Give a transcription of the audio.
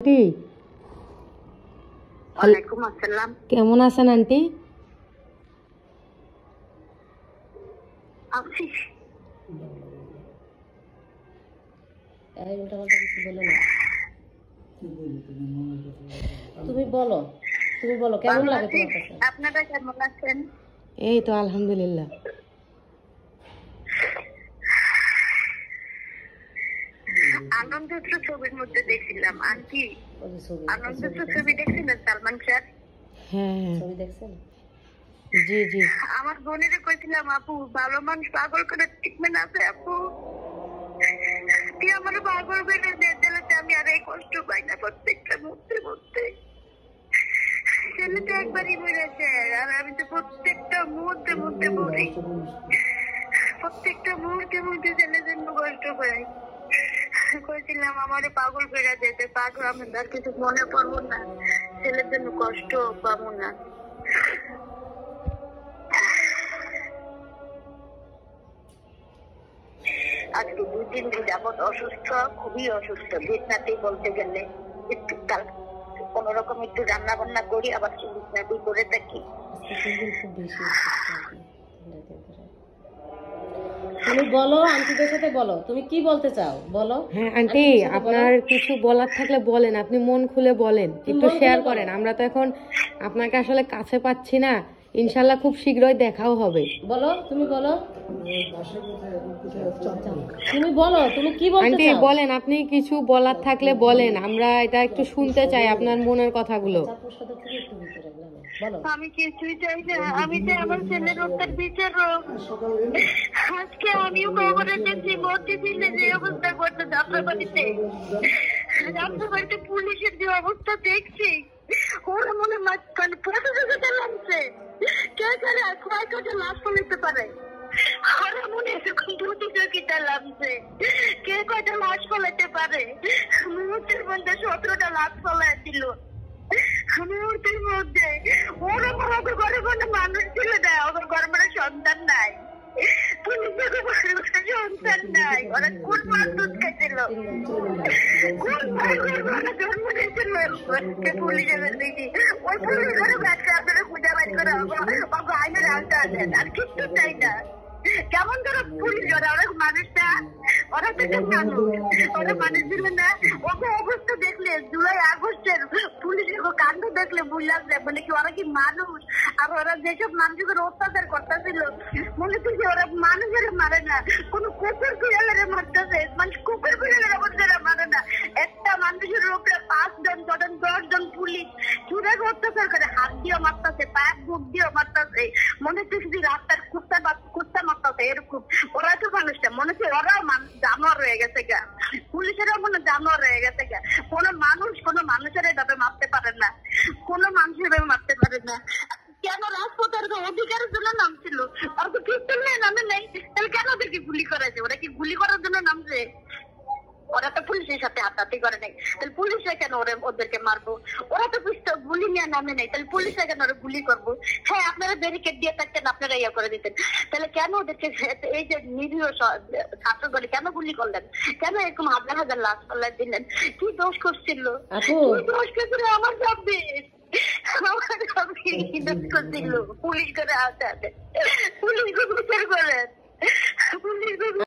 Aunty ওয়ালাইকুম আসসালাম। কেমন আছেন আন্টি? আছি। তুমি বলো কেমন লাগে তোমার কাছে? আপনারা কেমন আছেন? এই তো আলহামদুলিল্লাহ। আনন্দপুর ছবির মধ্যে দেখছিলাম আন্টি। আনন্দপুর ছবি দেখছিলেন সালমান খান? হ্যাঁ ছবি দেখছেন? জি জি। আমার বোনের কইছিলাম আপু ভালো মানুষ পাগল করে ট্রিটমেন্ট আছে আপু, তুই আমার পাগল করে দিলে আমি আর এই কষ্ট পাই না প্রত্যেকটা মুহূর্তে। ছেলেটা একবারই বেড়েছে আর আমি তো প্রত্যেকটা মুহূর্তে মরি, প্রত্যেকটা মুহূর্তে ছেলের জন্য কষ্ট পাই। কইছিলাম আমারে পাগল করে যেতে, পাগল আমি আর কিছু মনে পড়বো না, ছেলের জন্য কষ্ট পাবো না। আজকে 2-3 দিন যাবৎ অসুস্থ, খুবই অসুস্থ। বিছনাতেই বলতে গেলে একটু কোন রকম একটু রান্না বান্না করি, আবার বিছনাতেই করে থাকি। তুমি বলো, আন্টিদের সাথে বলো তুমি কি বলতে চাও, বলো। হ্যাঁ আন্টি, আপনার কিছু বলার থাকলে বলেন, আপনি মন খুলে বলেন, একটু শেয়ার করেন। আমরা তো এখন আপনাকে আসলে কাছে পাচ্ছি না, ইনশাল্লাহ খুব শীঘ্রই দেখাও হবে। বলো, তুমি বলো, তুমি বলো তুমি কি বলতে আন্টি চাও। বলেন, আপনি কিছু বলার থাকলে বলেন, আমরা এটা একটু শুনতে চাই আপনার মনের কথাগুলো। বলো। আমি কিছুই চাই না, আমি চাই আমার ছেলের হত্যার বিচার হোক। আজকে আমিও খবরে দেখছি মতি দিলে যে অবস্থা করছে যাত্রাবাড়িতে, যাত্রাবাড়িতে পুলিশের যে অবস্থা দেখছি, ওরা মনে মাঝখানে প্রতিযোগিতা লাগছে কে করে কয় কটা লাশ ফেলতে পারে। ওরা মনে এরকম প্রতিযোগিতা লাগছে কে কয়টা লাশ ফেলাতে পারে। মুহূর্তের মধ্যে 17টা লাশ ফেলাই দিল। মুহূর্তের মধ্যে ওরা ওদের ঘরে কোনো মানুষ ছিল না, ওদের ঘরে মানে সন্তান নাই, সন্তান নাই। ওরা কোন মাছ দুধ খাইছিল, কোন জন্ম দিয়েছিল পুলিশের দিদি, ওই পুলিশের ব্যাগটা আপনারা খুঁজে বাইর করে আইনের আনতে আছেন। আর কিছু চাই না। কেমন ধরো পুলিশ ওরা মানুষটা, ওরা তো মানুষ, ওরা মানুষ ছিল না। ওকে অবস্থা দেখলে, জুলাই আগস্টের পুলিশের কাণ্ড দেখলে বুঝলাম যে মানে কি ওরা কি মানুষ। আর ওরা যেসব মানুষের অত্যাচার করতেছিল মনে হচ্ছে ওরা মানুষের মারে না, কোন কুকুর বিড়ালের মারতেছে, মানে কুকুর বিড়ালের অবস্থারা মারে না। একটা মানুষের উপরে 5 জন 10 জন পুলিশ চুরের অত্যাচার করে, হাত দিয়ে মারতেছে, পায়ের বুক দিয়ে মারতেছে, মনে হচ্ছে শুধু রাস্তার কুত্তা মারতেছে এরকম। ওরা তো মানুষটা মনে হচ্ছে ওরাও জানোয়ার হয়ে গেছে গা, পুলিশেরাও মনে জানোয়ার হয়ে গেছে গা। কোন মানুষের এভাবে মারতে পারে না, কোন মানুষের এভাবে মারতে পারে না। কেন রাজপথের অধিকারের জন্য নামছিল, আর তো পিস্তল নিয়ে নামে নেই, তাহলে কেন ওদেরকে গুলি করেছে? ওরা কি গুলি করার জন্য নামছে? ওরা তো পুলিশের সাথে হাতাহাতি করে নাই, তাহলে পুলিশরা কেন ওদেরকে মারবো? ওরা তো গুলি নিয়ে নামে নাই, তাহলে পুলিশরা কেন ওরা গুলি করবো? হ্যাঁ, আপনারা ব্যারিকেড দিয়ে থাকতেন, আপনারা ইয়ে করে দিতেন, তাহলে কেন ওদেরকে এই যে নিরীহ ছাত্রগুলি কেন গুলি করলেন? কেন এরকম হাজার হাজার লাশ পাল্লাই দিলেন? কি দোষ করছিল? দোষ করছিল আমার যাবে, পুলিশ করে আসতে পুলিশ বিচার করেন, পুলিশ